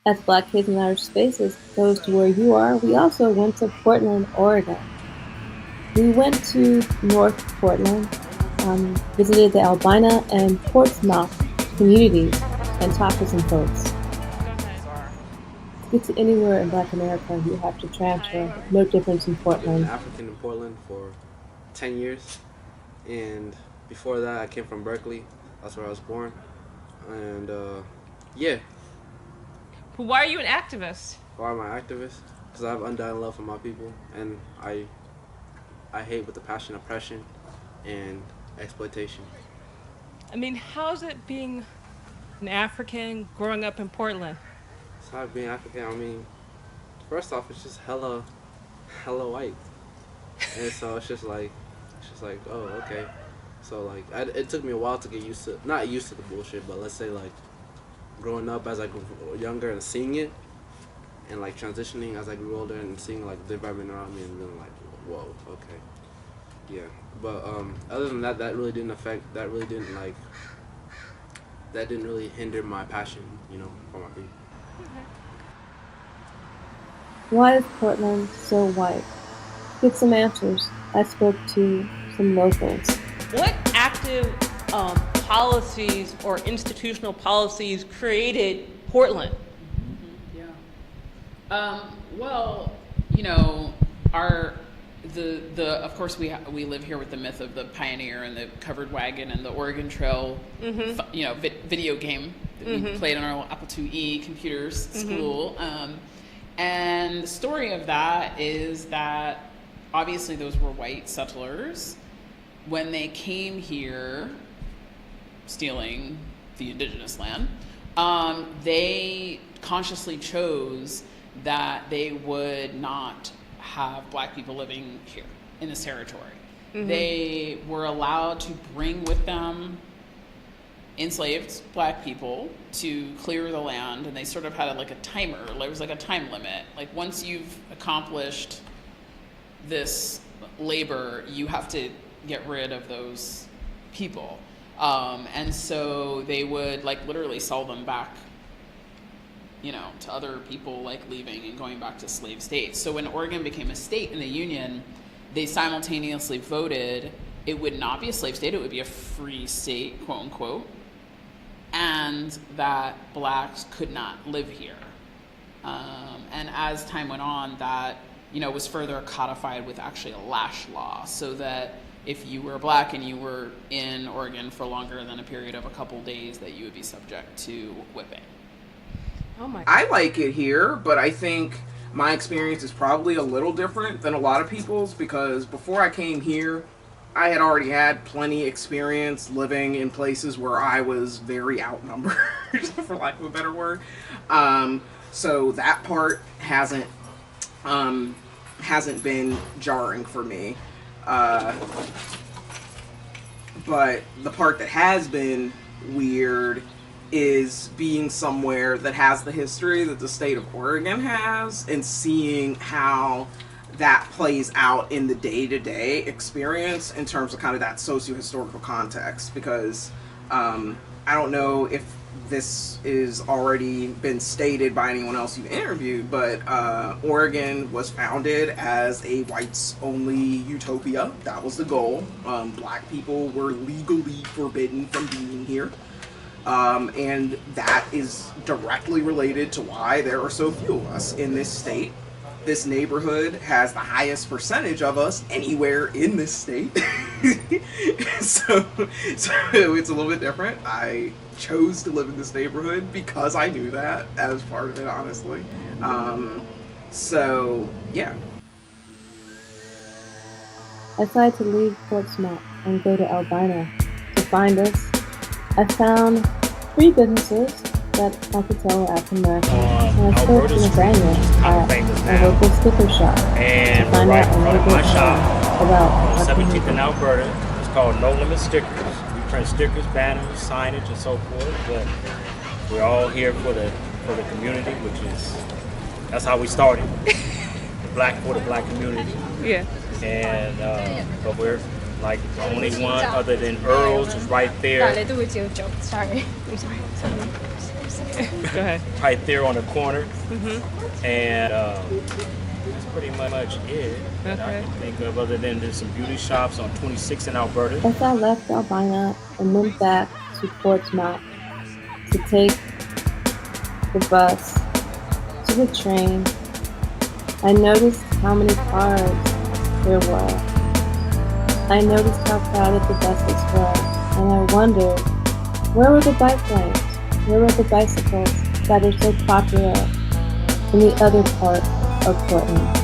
As Black Kids in Outer Spaces goes to where you are, we also went to Portland, Oregon. We went to North Portland, visited the Albina and Portsmouth communities, and talked to some folks. To get to anywhere in Black America, you have to transfer. No difference in I've been an Portland. African in Portland for 10 years, and before that, I came from Berkeley. That's where I was born, and yeah, But why are you an activist? why am I activist? Because I have undying love for my people, and I hate with the passion oppression and exploitation. I mean, how's it being an African growing up in Portland? It's not being African. I mean, first off, it's just hella white, and so it's just like, oh, okay. So like, it took me a while to get used to, not used to the bullshit, but let's say like, growing up as I grew younger and seeing it, and like transitioning as I grew older and seeing like the environment around me and being like, whoa, okay, yeah. But other than that, that didn't really hinder my passion, for my people. Why is Portland so white? To get some answers, I spoke to some locals. What active policies or institutional policies created Portland? Yeah. Well, you know, our the of course we live here with the myth of the pioneer and the covered wagon and the Oregon Trail, video game that we played on our Apple IIe computers at school. And the story of that is that obviously those were white settlers. When they came here, stealing the indigenous land, they consciously chose that they would not have black people living here in this territory. They were allowed to bring with them enslaved black people to clear the land, and they sort of had like a timer. There was like a time limit. Like once you've accomplished this labor, you have to get rid of those people. And so they would like literally sell them back, to other people like leaving and going back to slave states. So when Oregon became a state in the Union, they simultaneously voted it would not be a slave state, it would be a free state, quote unquote, and that blacks could not live here. And as time went on, that was further codified with actually a lash law, so that if you were black and you were in Oregon for longer than a period of a couple days, that you would be subject to whipping. Oh my! I like it here, but I think my experience is probably a little different than a lot of people's, because before I came here, I had already had plenty experience living in places where I was very outnumbered, for lack of a better word. So that part hasn't been jarring for me. But the part that has been weird is being somewhere that has the history that the state of Oregon has, and seeing how that plays out in the day-to-day experience in terms of kind of that socio-historical context. Because I don't know if this is already been stated by anyone else you've interviewed, but Oregon was founded as a whites-only utopia. That was the goal. Black people were legally forbidden from being here. And that is directly related to why there are so few of us in this state. This neighborhood has the highest percentage of us anywhere in this state. so it's a little bit different. I chose to live in this neighborhood because I knew that as part of it, honestly. So, yeah. I decided to leave Portsmouth and go to Albina to find us. I found 3 businesses that I could tell were African American, and I spoke to Nathaniel at a local sticker shop to find out a little bit about on African 17th in people. Alberta. It's called No Limit Stickers. We print stickers, banners, signage, and so forth. But we're all here for the community, that's how we started. For the black community. Yeah. And but we're like the only one other than Earl's is right there. Sorry. I'm sorry. Go ahead. right there on the corner. And that's pretty much it that I Okay. can think of, other than there's some beauty shops on 26 in Alberta. As I left Albina and went back to Portsmouth to take the bus to the train, I noticed how many cars there were. I noticed how crowded the buses were, and I wondered, where were the bike lanes? Where were the bicycles that are so popular in the other part of Portland?